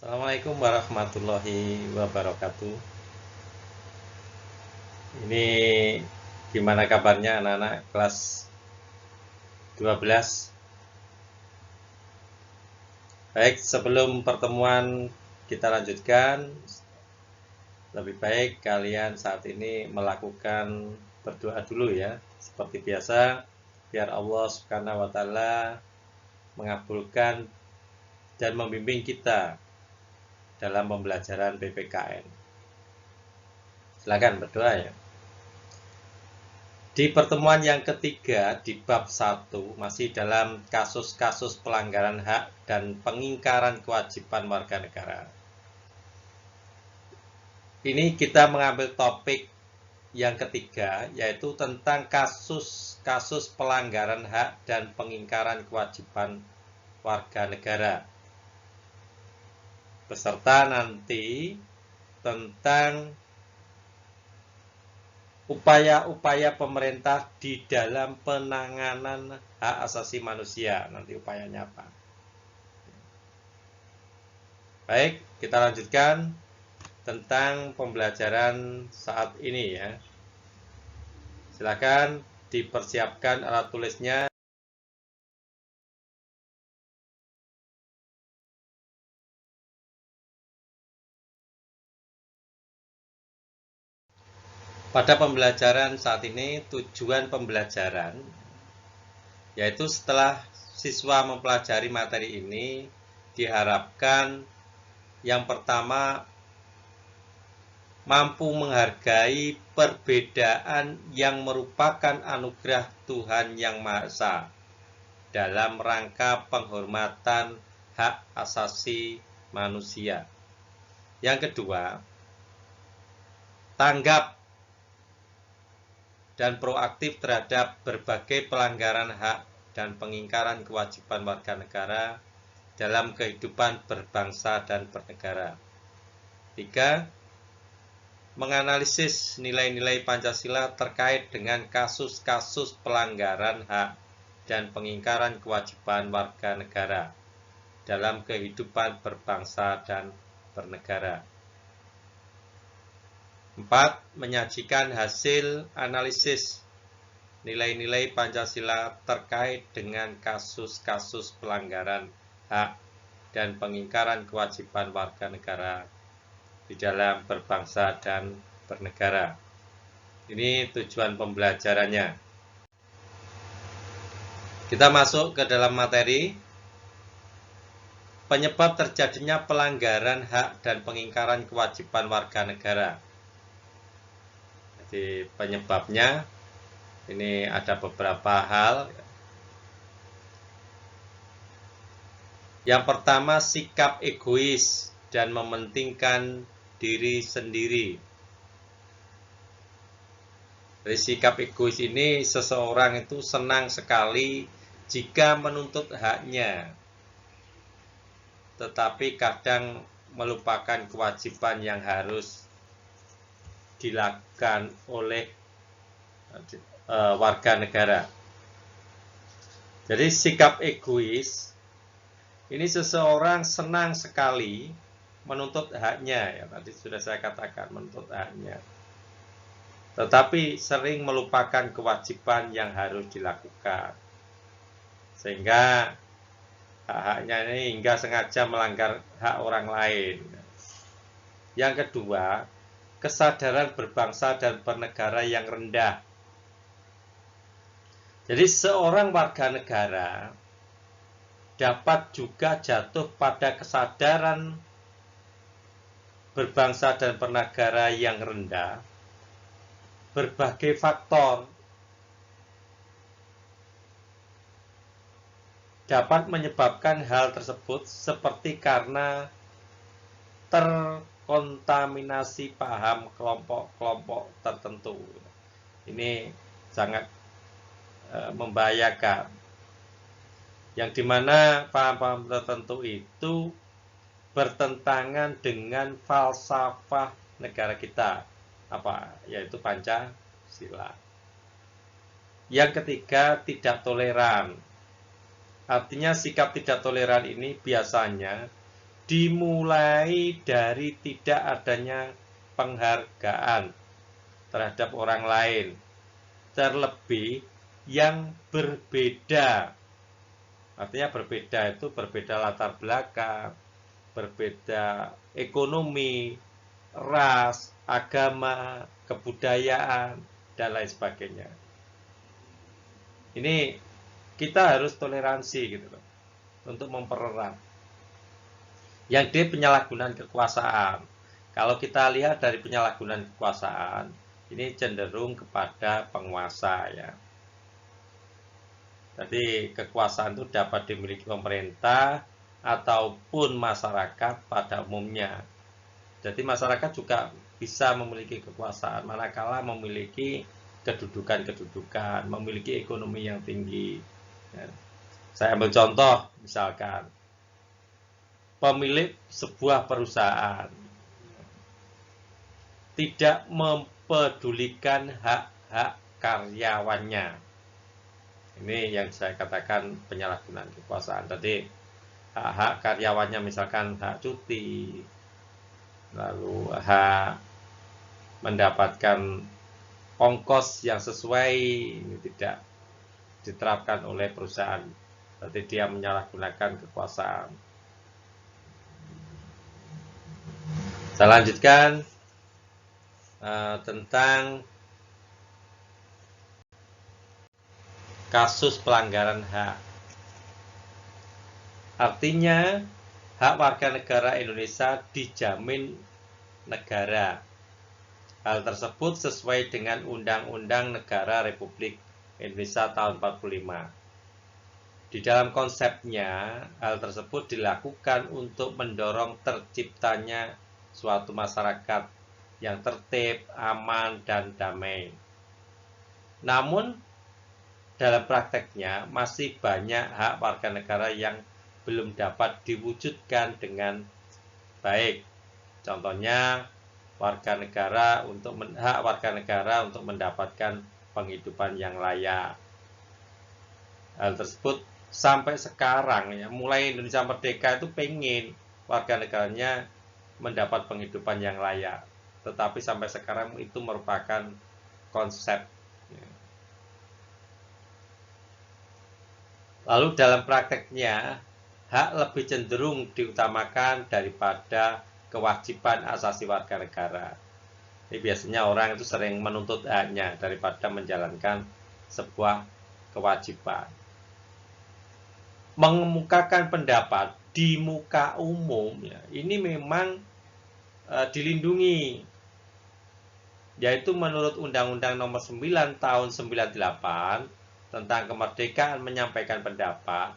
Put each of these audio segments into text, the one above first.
Assalamualaikum warahmatullahi wabarakatuh. Ini gimana kabarnya anak-anak kelas 12? Baik, sebelum pertemuan kita lanjutkan, lebih baik kalian saat ini melakukan berdoa dulu ya. Seperti biasa, biar Allah Subhanahu wa taala mengabulkan dan membimbing kita dalam pembelajaran PPKN. Silakan berdoa ya. Di pertemuan yang ketiga di bab 1 masih dalam kasus-kasus pelanggaran hak dan pengingkaran kewajiban warga negara. Ini kita mengambil topik yang ketiga yaitu tentang kasus-kasus pelanggaran hak dan pengingkaran kewajiban warga negara. Beserta nanti tentang upaya-upaya pemerintah di dalam penanganan hak asasi manusia. Nanti upayanya apa? Baik, kita lanjutkan tentang pembelajaran saat ini ya. Silakan dipersiapkan alat tulisnya. Pada pembelajaran saat ini, tujuan pembelajaran yaitu setelah siswa mempelajari materi ini, diharapkan yang pertama mampu menghargai perbedaan yang merupakan anugerah Tuhan Yang Maha Esa dalam rangka penghormatan hak asasi manusia. Yang kedua, tanggap dan proaktif terhadap berbagai pelanggaran hak dan pengingkaran kewajiban warga negara dalam kehidupan berbangsa dan bernegara. 3. Menganalisis nilai-nilai Pancasila terkait dengan kasus-kasus pelanggaran hak dan pengingkaran kewajiban warga negara dalam kehidupan berbangsa dan bernegara. 4. Menyajikan hasil analisis nilai-nilai Pancasila terkait dengan kasus-kasus pelanggaran hak dan pengingkaran kewajiban warga negara di dalam berbangsa dan bernegara. Ini tujuan pembelajarannya. Kita masuk ke dalam materi. Penyebab terjadinya pelanggaran hak dan pengingkaran kewajiban warga negara. Jadi penyebabnya ini ada beberapa hal. Yang pertama, sikap egois dan mementingkan diri sendiri. Dari sikap egois ini, seseorang itu senang sekali jika menuntut haknya, tetapi kadang melupakan kewajiban yang harus dilakukan oleh warga negara. Jadi sikap egois ini seseorang senang sekali menuntut haknya, ya tadi sudah saya katakan menuntut haknya, tetapi sering melupakan kewajiban yang harus dilakukan, sehingga hak-haknya ini hingga sengaja melanggar hak orang lain. Yang kedua, kesadaran berbangsa dan bernegara yang rendah. Jadi seorang warga negara dapat juga jatuh pada kesadaran berbangsa dan bernegara yang rendah. Berbagai faktor dapat menyebabkan hal tersebut, seperti karena terkontaminasi paham kelompok-kelompok tertentu. Ini sangat membahayakan, yang dimana paham-paham tertentu itu bertentangan dengan falsafah negara kita, yaitu Pancasila. Yang ketiga, tidak toleran. Artinya sikap tidak toleran ini biasanya dimulai dari tidak adanya penghargaan terhadap orang lain, terlebih yang berbeda. Artinya berbeda itu berbeda latar belakang, berbeda ekonomi, ras, agama, kebudayaan, dan lain sebagainya. Ini kita harus toleransi gitu loh, untuk mempererat. Yang D, penyalahgunaan kekuasaan. Kalau kita lihat dari penyalahgunaan kekuasaan, ini cenderung kepada penguasa ya. Jadi kekuasaan itu dapat dimiliki pemerintah ataupun masyarakat pada umumnya. Jadi masyarakat juga bisa memiliki kekuasaan manakala memiliki kedudukan-kedudukan, memiliki ekonomi yang tinggi. Saya ambil contoh, misalkan pemilik sebuah perusahaan tidak mempedulikan hak-hak karyawannya. Ini yang saya katakan penyalahgunaan kekuasaan. Tadi hak-hak karyawannya misalkan hak cuti, lalu hak mendapatkan ongkos yang sesuai, ini tidak diterapkan oleh perusahaan. Berarti dia menyalahgunakan kekuasaan. Saya lanjutkan tentang kasus pelanggaran hak. Artinya, hak warga negara Indonesia dijamin negara. Hal tersebut sesuai dengan Undang-Undang Negara Republik Indonesia tahun 45. Di dalam konsepnya, hal tersebut dilakukan untuk mendorong terciptanya suatu masyarakat yang tertib, aman, dan damai. Namun, dalam prakteknya masih banyak hak warga negara yang belum dapat diwujudkan dengan baik. Contohnya, hak warga negara untuk mendapatkan penghidupan yang layak. Hal tersebut sampai sekarang ya, mulai Indonesia merdeka itu pengen warga negaranya mendapat penghidupan yang layak. Tetapi sampai sekarang itu merupakan konsep. Lalu dalam prakteknya, hak lebih cenderung diutamakan daripada kewajiban asasi warga negara. Jadi biasanya orang itu sering menuntut haknya daripada menjalankan sebuah kewajiban. Mengemukakan pendapat di muka umum, ya, ini memang dilindungi, yaitu menurut Undang-Undang Nomor 9 Tahun 98 tentang kemerdekaan menyampaikan pendapat.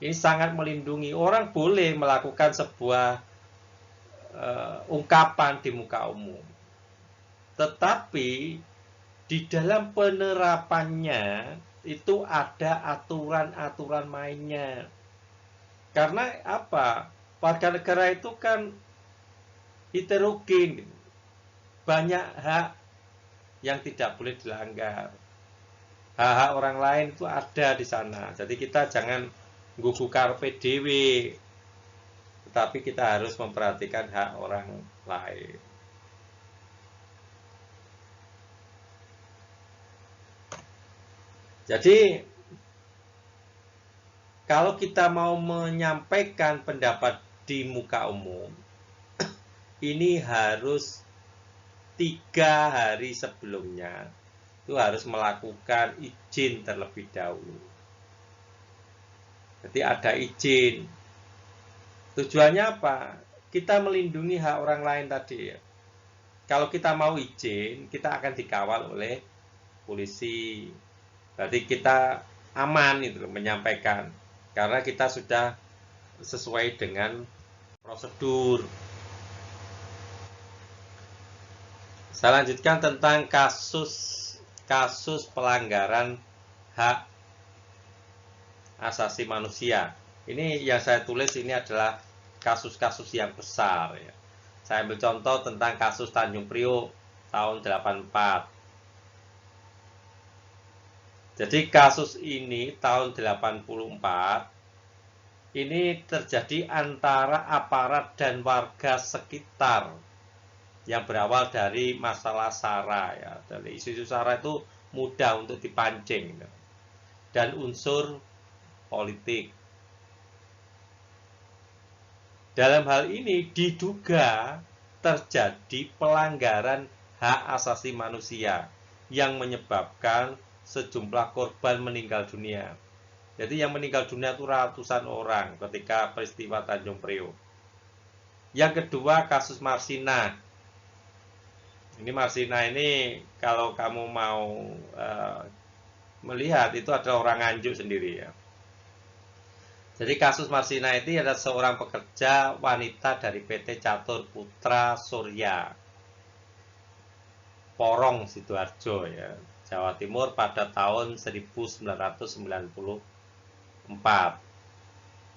Ini sangat melindungi. Orang boleh melakukan sebuah ungkapan di muka umum. Tetapi di dalam penerapannya itu ada aturan-aturan mainnya. Karena apa? Warga negara itu kan heterogen. Banyak hak yang tidak boleh dilanggar. Hak-hak orang lain itu ada di sana. Jadi kita jangan nggugu karpe dewe, tetapi kita harus memperhatikan hak orang lain. Jadi kalau kita mau menyampaikan pendapat di muka umum, ini harus 3 hari sebelumnya itu harus melakukan izin terlebih dahulu. Jadi ada izin. Tujuannya apa? Kita melindungi hak orang lain tadi ya. Kalau kita mau izin, kita akan dikawal oleh polisi. Berarti kita aman itu menyampaikan. Karena kita sudah sesuai dengan prosedur. Saya lanjutkan tentang kasus pelanggaran hak asasi manusia. Ini yang saya tulis ini adalah kasus-kasus yang besar ya. Saya ambil contoh tentang kasus Tanjung Priok tahun 84. Jadi kasus ini tahun 84 ini terjadi antara aparat dan warga sekitar yang berawal dari masalah SARA ya. Dari isu-isu SARA itu mudah untuk dipancing dan unsur politik. Dalam hal ini diduga terjadi pelanggaran hak asasi manusia yang menyebabkan sejumlah korban meninggal dunia. Jadi yang meninggal dunia itu ratusan orang ketika peristiwa Tanjung Priok. Yang kedua kasus Marsina. Ini Marsina ini kalau kamu mau melihat itu ada orang Nganjuk sendiri ya. Jadi kasus Marsina ini adalah seorang pekerja wanita dari PT Catur Putra Surya, Porong, Sidoarjo ya, Jawa Timur pada tahun 1994.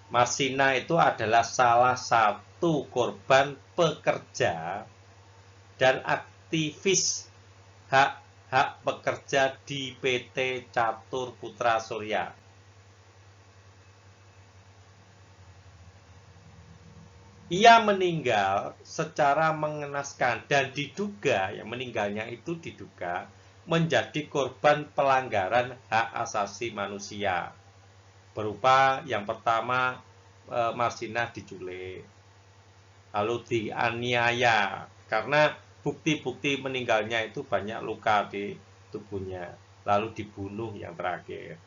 Marsina itu adalah salah satu korban pekerja dan aktivis hak pekerja di PT Catur Putra Surya. Ia meninggal secara mengenaskan dan diduga yang meninggalnya itu diduga menjadi korban pelanggaran hak asasi manusia. Berupa yang pertama Marsina diculik, lalu dianiaya karena bukti-bukti meninggalnya itu banyak luka di tubuhnya, lalu dibunuh yang terakhir.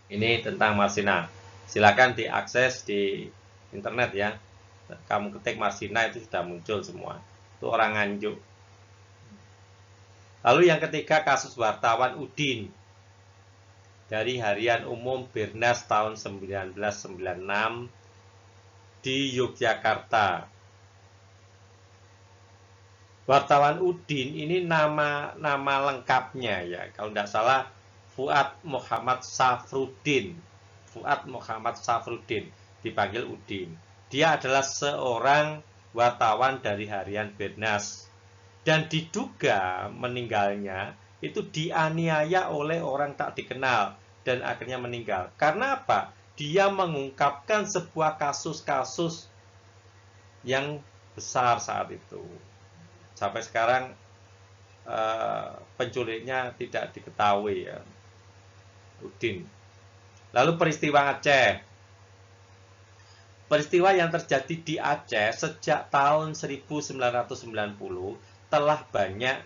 Ini tentang Marsina. Silakan diakses di internet ya. Kamu ketik Marsina itu sudah muncul semua. Itu orang Nganjuk. Lalu yang ketiga kasus wartawan Udin. Dari Harian Umum Birnas tahun 1996 di Yogyakarta. Wartawan Udin ini nama lengkapnya ya. Kalau tidak salah Fuad Muhammad Safruddin. Fuad Muhammad Safruddin dipanggil Udin. Dia adalah seorang wartawan dari Harian Birnas dan diduga meninggalnya itu dianiaya oleh orang tak dikenal dan akhirnya meninggal. Karena apa? Dia mengungkapkan sebuah kasus-kasus yang besar saat itu. Sampai sekarang penculiknya tidak diketahui ya. Udin. Lalu peristiwa Aceh. Peristiwa yang terjadi di Aceh sejak tahun 1990 telah banyak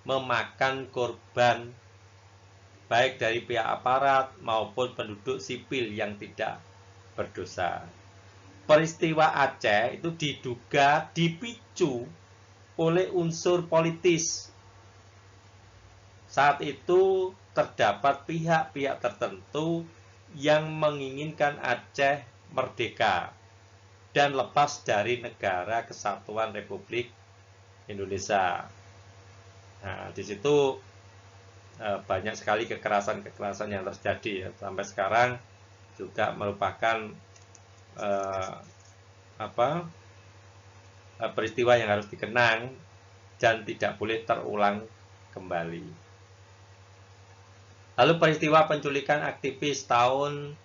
memakan korban baik dari pihak aparat maupun penduduk sipil yang tidak berdosa. Peristiwa Aceh itu diduga dipicu oleh unsur politis. Saat itu terdapat pihak-pihak tertentu yang menginginkan Aceh merdeka dan lepas dari Negara Kesatuan Republik Indonesia. Nah, di situ banyak sekali kekerasan-kekerasan yang terjadi ya. Sampai sekarang juga merupakan peristiwa yang harus dikenang dan tidak boleh terulang kembali. Lalu peristiwa penculikan aktivis tahun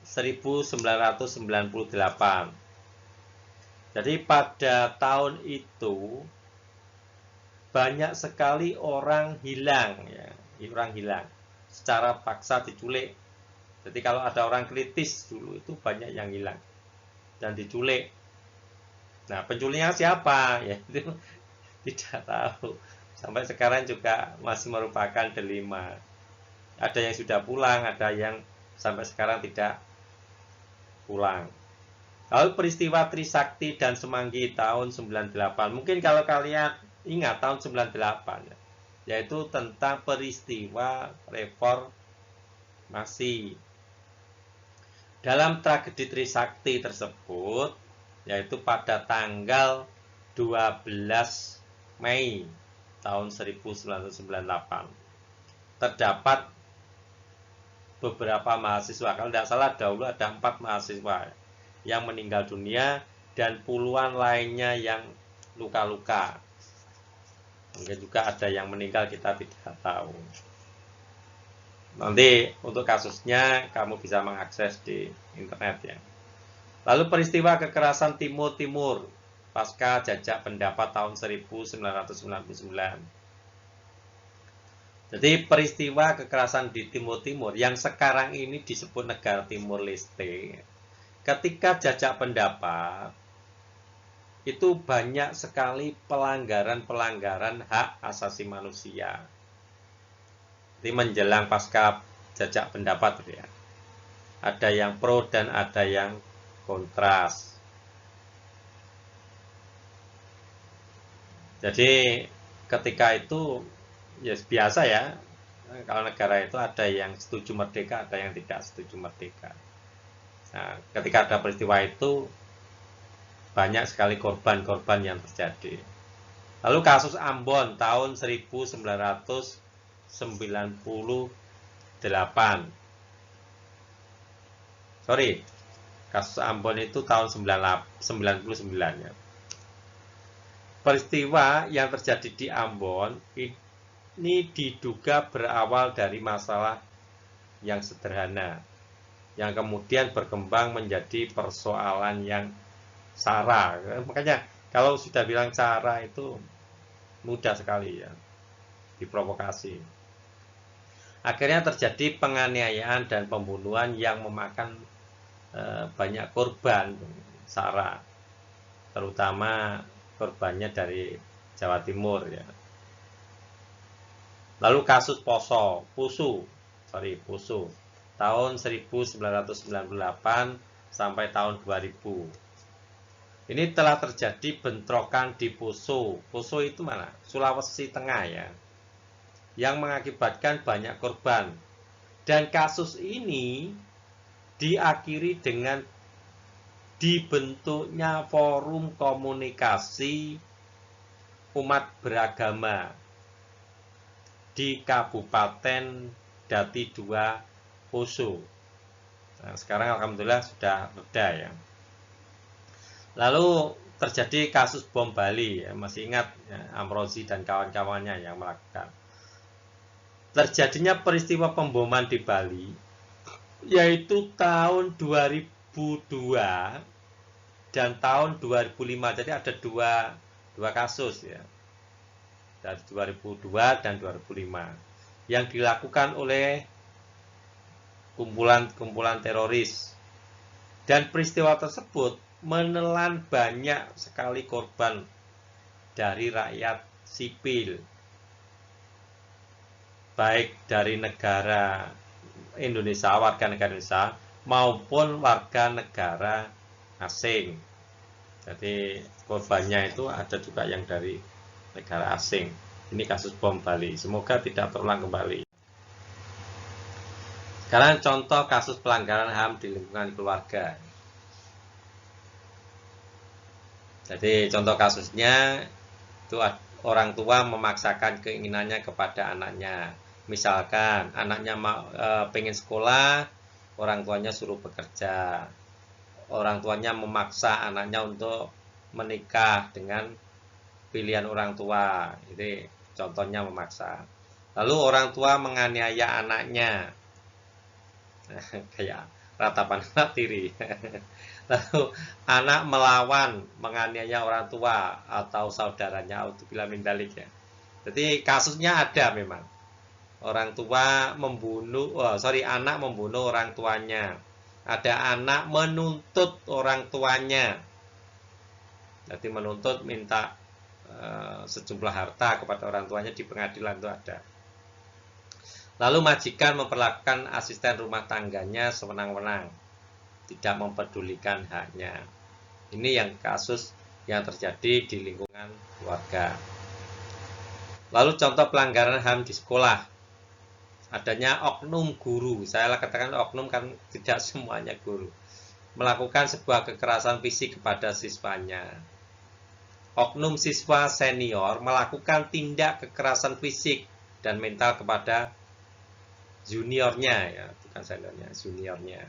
1998. Jadi pada tahun itu banyak sekali orang hilang ya, orang hilang secara paksa diculik. Jadi kalau ada orang kritis dulu itu banyak yang hilang dan diculik. Nah, penculiknya siapa? Ya itu tidak tahu. Sampai sekarang juga masih merupakan delima. Ada yang sudah pulang, ada yang sampai sekarang tidak pulang. Lalu peristiwa Trisakti dan Semanggi tahun 98. Mungkin kalau kalian ingat tahun 98 ya, yaitu tentang peristiwa reformasi. Dalam tragedi Trisakti tersebut, yaitu pada tanggal 12 Mei tahun 1998, terdapat beberapa mahasiswa, kalau tidak salah dahulu ada 4 mahasiswa yang meninggal dunia dan puluhan lainnya yang luka-luka. Mungkin juga ada yang meninggal, kita tidak tahu. Nanti untuk kasusnya kamu bisa mengakses di internet ya. Lalu peristiwa kekerasan Timur Timur pasca jajak pendapat tahun 1999. Jadi peristiwa kekerasan di Timur Timur yang sekarang ini disebut negara Timur Leste, ketika jajak pendapat itu banyak sekali pelanggaran-pelanggaran hak asasi manusia. Jadi menjelang pasca jajak pendapat ya. Ada yang pro dan ada yang kontras. Jadi ketika itu ya biasa ya, kalau negara itu ada yang setuju merdeka, ada yang tidak setuju merdeka. Nah, ketika ada peristiwa itu banyak sekali korban-korban yang terjadi. Lalu kasus Ambon tahun 1998. Sorry, kasus Ambon itu tahun 99 ya. Peristiwa yang terjadi di Ambon ini diduga berawal dari masalah yang sederhana, yang kemudian berkembang menjadi persoalan yang SARA. Makanya kalau sudah bilang SARA itu mudah sekali ya diprovokasi. Akhirnya terjadi penganiayaan dan pembunuhan yang memakan banyak korban SARA, terutama korbannya dari Jawa Timur ya. Lalu kasus Pusu tahun 1998 sampai tahun 2000. Ini telah terjadi bentrokan di Poso. Poso itu mana? Sulawesi Tengah ya. Yang mengakibatkan banyak korban. Dan kasus ini diakhiri dengan dibentuknya forum komunikasi umat beragama di Kabupaten Dati 2 Poso. Nah, sekarang alhamdulillah sudah reda ya. Lalu terjadi kasus bom Bali ya, masih ingat ya, Amrozi dan kawan-kawannya yang melakukan. Terjadinya peristiwa pemboman di Bali yaitu tahun 2002 dan tahun 2005. Jadi ada dua kasus ya. Dari 2002 dan 2005 yang dilakukan oleh kumpulan teroris. Dan peristiwa tersebut menelan banyak sekali korban dari rakyat sipil, baik dari negara Indonesia, warga negara Indonesia, maupun warga negara asing. Jadi korbannya itu ada juga yang dari negara asing. Ini kasus bom Bali. Semoga tidak terulang kembali. Sekarang contoh kasus pelanggaran HAM di lingkungan keluarga. Jadi contoh kasusnya itu orang tua memaksakan keinginannya kepada anaknya. Misalkan anaknya pengen sekolah, orang tuanya suruh bekerja. Orang tuanya memaksa anaknya untuk menikah dengan pilihan orang tua. Jadi contohnya memaksa. Lalu orang tua menganiaya anaknya. Kayak ratapan anak tiri. Lalu anak melawan menganiaya orang tua atau saudaranya, auzubillah min dzalik ya. Jadi kasusnya ada memang. Orang tua anak membunuh orang tuanya. Ada anak menuntut orang tuanya. Jadi menuntut minta sejumlah harta kepada orang tuanya di pengadilan itu ada. Lalu majikan memperlakukan asisten rumah tangganya sewenang-wenang, tidak mempedulikan haknya. Ini yang kasus yang terjadi di lingkungan keluarga. Lalu contoh pelanggaran HAM di sekolah, adanya oknum guru. Saya katakan oknum kan tidak semuanya guru, melakukan sebuah kekerasan fisik kepada siswanya. Oknum siswa senior melakukan tindak kekerasan fisik dan mental kepada juniornya ya, bukan seniornya, juniornya.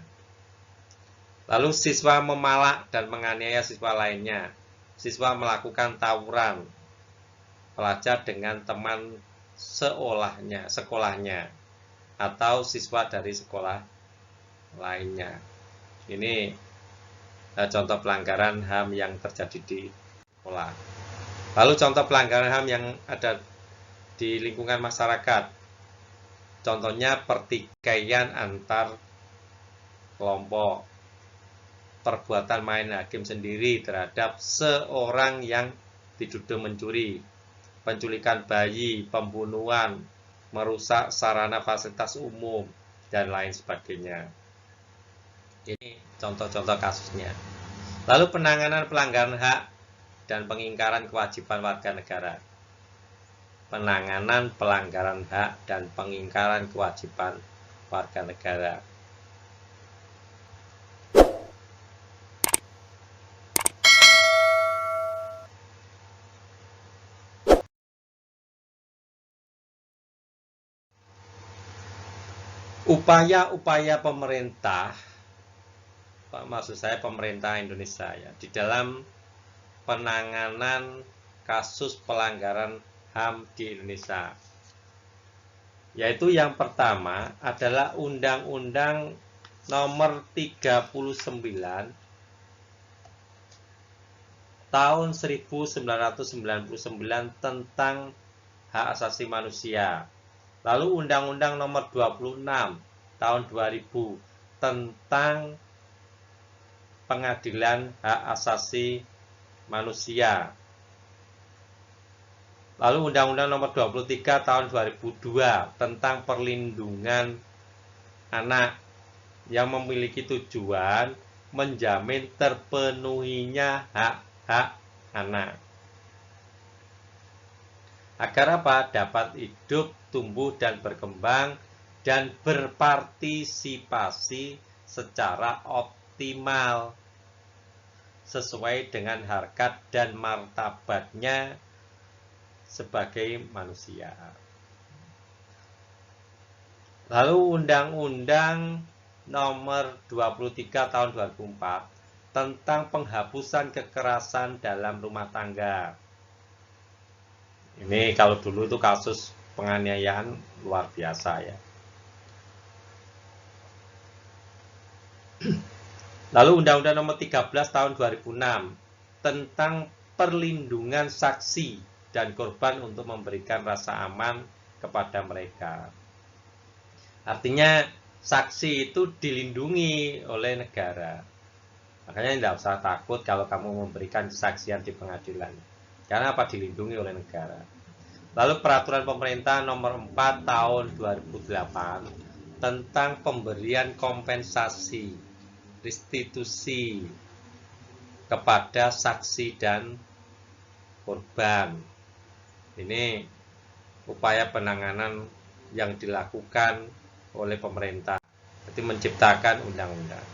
Lalu siswa memalak dan menganiaya siswa lainnya. Siswa melakukan tawuran pelajar dengan teman sekolahnya. atau siswa dari sekolah lainnya. Ini contoh pelanggaran HAM yang terjadi di sekolah. Lalu contoh pelanggaran HAM yang ada di lingkungan masyarakat. Contohnya pertikaian antar kelompok, perbuatan main hakim sendiri terhadap seorang yang dituduh mencuri, penculikan bayi, pembunuhan, merusak sarana fasilitas umum, dan lain sebagainya. Ini contoh-contoh kasusnya. Lalu penanganan pelanggaran hak dan pengingkaran kewajiban warga negara. Penanganan pelanggaran hak dan pengingkaran kewajiban warga negara. Upaya-upaya pemerintah, maksud saya pemerintah Indonesia ya, di dalam penanganan kasus pelanggaran HAM di Indonesia. Yaitu yang pertama adalah Undang-Undang Nomor 39 tahun 1999 tentang hak asasi manusia. Lalu Undang-Undang Nomor 26 tahun 2000 tentang pengadilan hak asasi manusia. Lalu Undang-Undang Nomor 23 tahun 2002 tentang perlindungan anak yang memiliki tujuan menjamin terpenuhinya hak-hak anak. Agar apa? Dapat hidup, tumbuh, dan berkembang, dan berpartisipasi secara optimal sesuai dengan harkat dan martabatnya sebagai manusia. Lalu Undang-Undang Nomor 23 tahun 2004 tentang penghapusan kekerasan dalam rumah tangga. Ini kalau dulu itu kasus penganiayaan luar biasa ya. Lalu Undang-Undang Nomor 13 tahun 2006 tentang perlindungan saksi dan korban untuk memberikan rasa aman kepada mereka. Artinya saksi itu dilindungi oleh negara. Makanya tidak usah takut kalau kamu memberikan kesaksian di pengadilan. Karena apa? Dilindungi oleh negara. Lalu peraturan pemerintah nomor 4 tahun 2008 tentang pemberian kompensasi, restitusi kepada saksi dan korban. Ini upaya penanganan yang dilakukan oleh pemerintah. Jadi menciptakan undang-undang.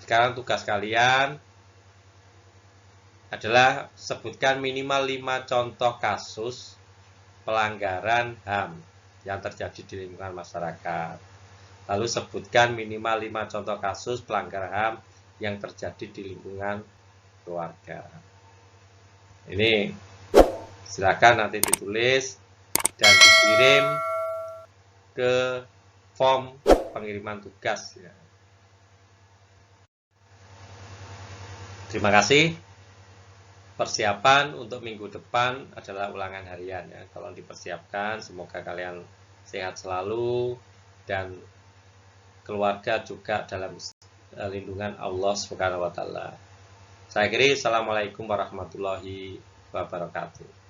Sekarang tugas kalian adalah sebutkan minimal 5 contoh kasus pelanggaran HAM yang terjadi di lingkungan masyarakat. Lalu sebutkan minimal 5 contoh kasus pelanggaran HAM yang terjadi di lingkungan keluarga. Ini silakan nanti ditulis dan dikirim ke form pengiriman tugas ya. Terima kasih. Persiapan untuk minggu depan adalah ulangan harian ya. Tolong dipersiapkan, semoga kalian sehat selalu dan keluarga juga dalam lindungan Allah Subhanahu wa taala. Saya akhiri, assalamualaikum warahmatullahi wabarakatuh.